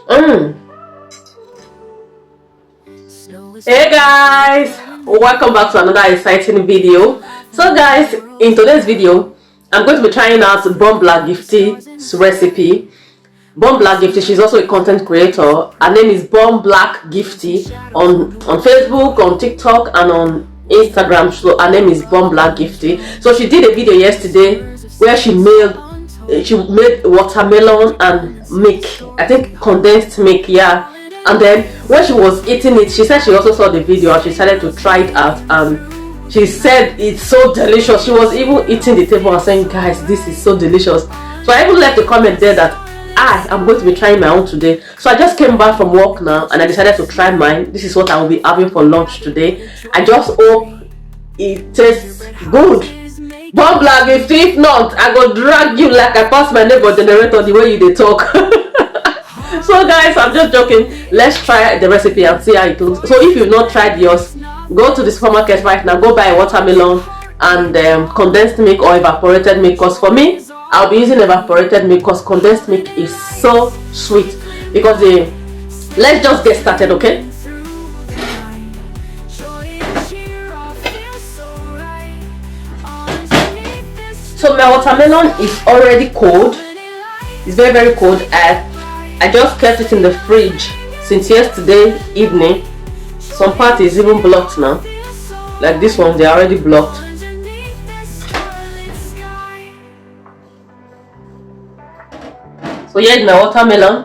Mm. Hey guys, welcome back to another exciting video. So guys, in today's video I'm going to be trying out Bomb Black Gifty's recipe. Bomb Black Gifty, she's also a content creator. Her name is Bomb Black Gifty on Facebook, on TikTok and on Instagram. So her name is Bomb Black Gifty. So she did a video yesterday where she made watermelon and milk, I think condensed milk, yeah. And then when she was eating it, she said she also saw the video and she decided to try it out, and she said it's so delicious. She was even eating the table and saying, guys, this is so delicious. So I even left a comment there that I am going to be trying my own today. So I just came back from work now and I decided to try mine. This is what I will be having for lunch today. I just hope it tastes good. Bomb Black Gifty, if not, I go drag you like I pass my neighbor generator the way you dey talk. So guys, I'm just joking. Let's try the recipe and see how it looks. So if you've not tried yours, go to the supermarket right now, go buy a watermelon and condensed milk or evaporated milk. Because for me, I'll be using evaporated milk because condensed milk is so sweet. Because let's just get started, okay? So my watermelon is already cold. It's very, very cold. I just kept it in the fridge since yesterday evening. Some part is even blocked now. Like this one, they're already blocked. So here is my watermelon.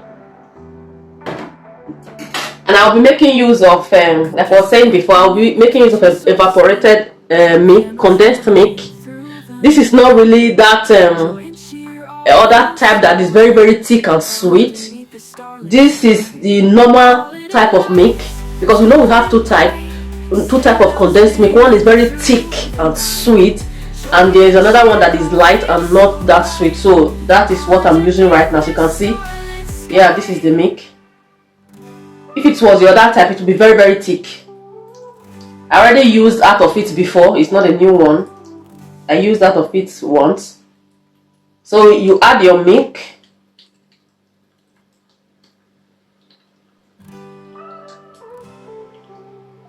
And I'll be making use of, like I was saying before, I'll be making use of evaporated milk, condensed milk. This is not really that other type that is very, very thick and sweet. This is the normal type of milk, because we know we have two type of condensed milk. One is very thick and sweet, and there is another one that is light and not that sweet. So that is what I'm using right now. So you can see, yeah, this is the milk. If it was the other type, it would be very, very thick. I already used out of it before. It's not a new one. I used out of it once. So you add your milk.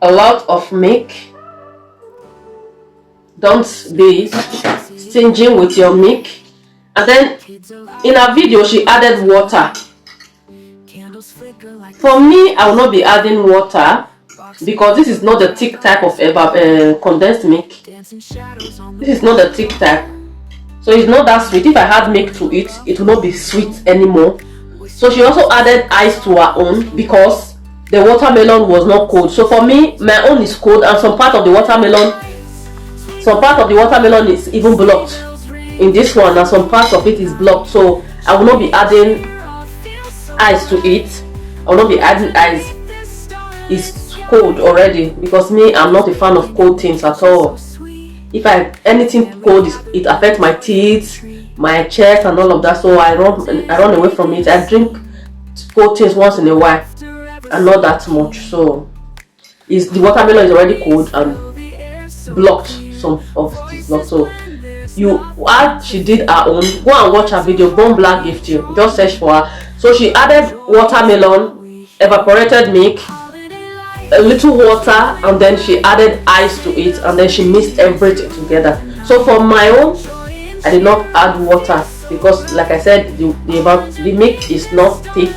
A lot of milk. Don't be stingy with your milk. And then in her video she added water. For me, I will not be adding water because this is not the thick type of condensed milk. This is not the thick type, so it's not that sweet. If I add milk to it, it will not be sweet anymore. So she also added ice to her own because the watermelon was not cold. So for me, my own is cold, and some part of the watermelon is even blocked in this one, and some part of it is blocked. So I will not be adding ice to it. I will not be adding ice. It's cold already, because me, I'm not a fan of cold things at all. If anything cold, it affects my teeth, my chest and all of that, so I run away from it. I drink cold things once in a while and not that much. So the watermelon is already cold and blocked, some of it blocked. So she did her own. Go and watch her video, Bomb Black Gifty, just search for her. So she added watermelon, evaporated milk, a little water, and then she added ice to it, and then she mixed everything together. So for my own, I did not add water because, like I said, the milk is not thick.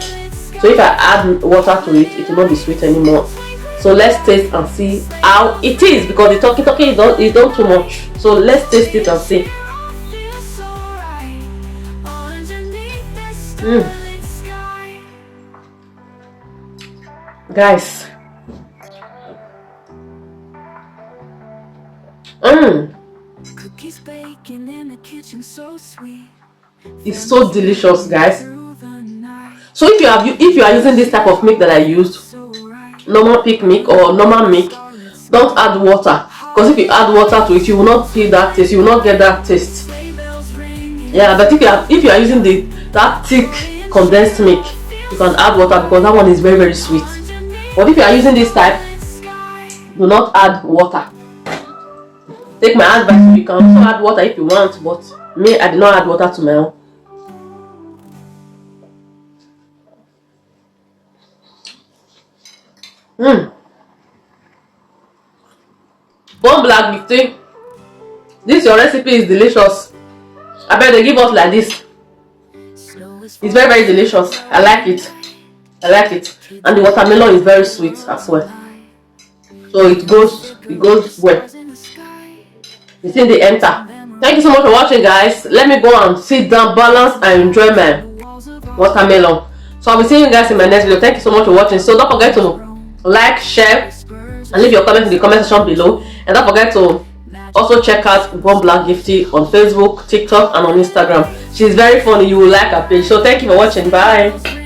So if I add water to it, it will not be sweet anymore. So let's taste and see how it is, because the talking is done too much. So let's taste it and see. Guys, it's so delicious, guys. So if you are using this type of milk that I used, normal pig milk or normal milk, don't add water, because if you add water to it, you will not feel that taste. You will not get that taste. Yeah, but if you are using that thick condensed milk, you can add water because that one is very, very sweet. But if you are using this type, do not add water. Take my advice, you can also add water if you want, but me, I did not add water to my own. One black gifty. This your recipe is delicious. I bet they give us like this. It's very, very delicious. I like it. I like it. And the watermelon is very sweet as well. So it goes well. You see the enter. Thank you so much for watching, guys. Let me go and sit down, balance, and enjoy my watermelon. So I'll be seeing you guys in my next video. Thank you so much for watching. So don't forget to like, share, and leave your comments in the comment section below. And don't forget to also check out One Black Gifty on Facebook, TikTok, and on Instagram. She's very funny. You will like her page. So thank you for watching. Bye.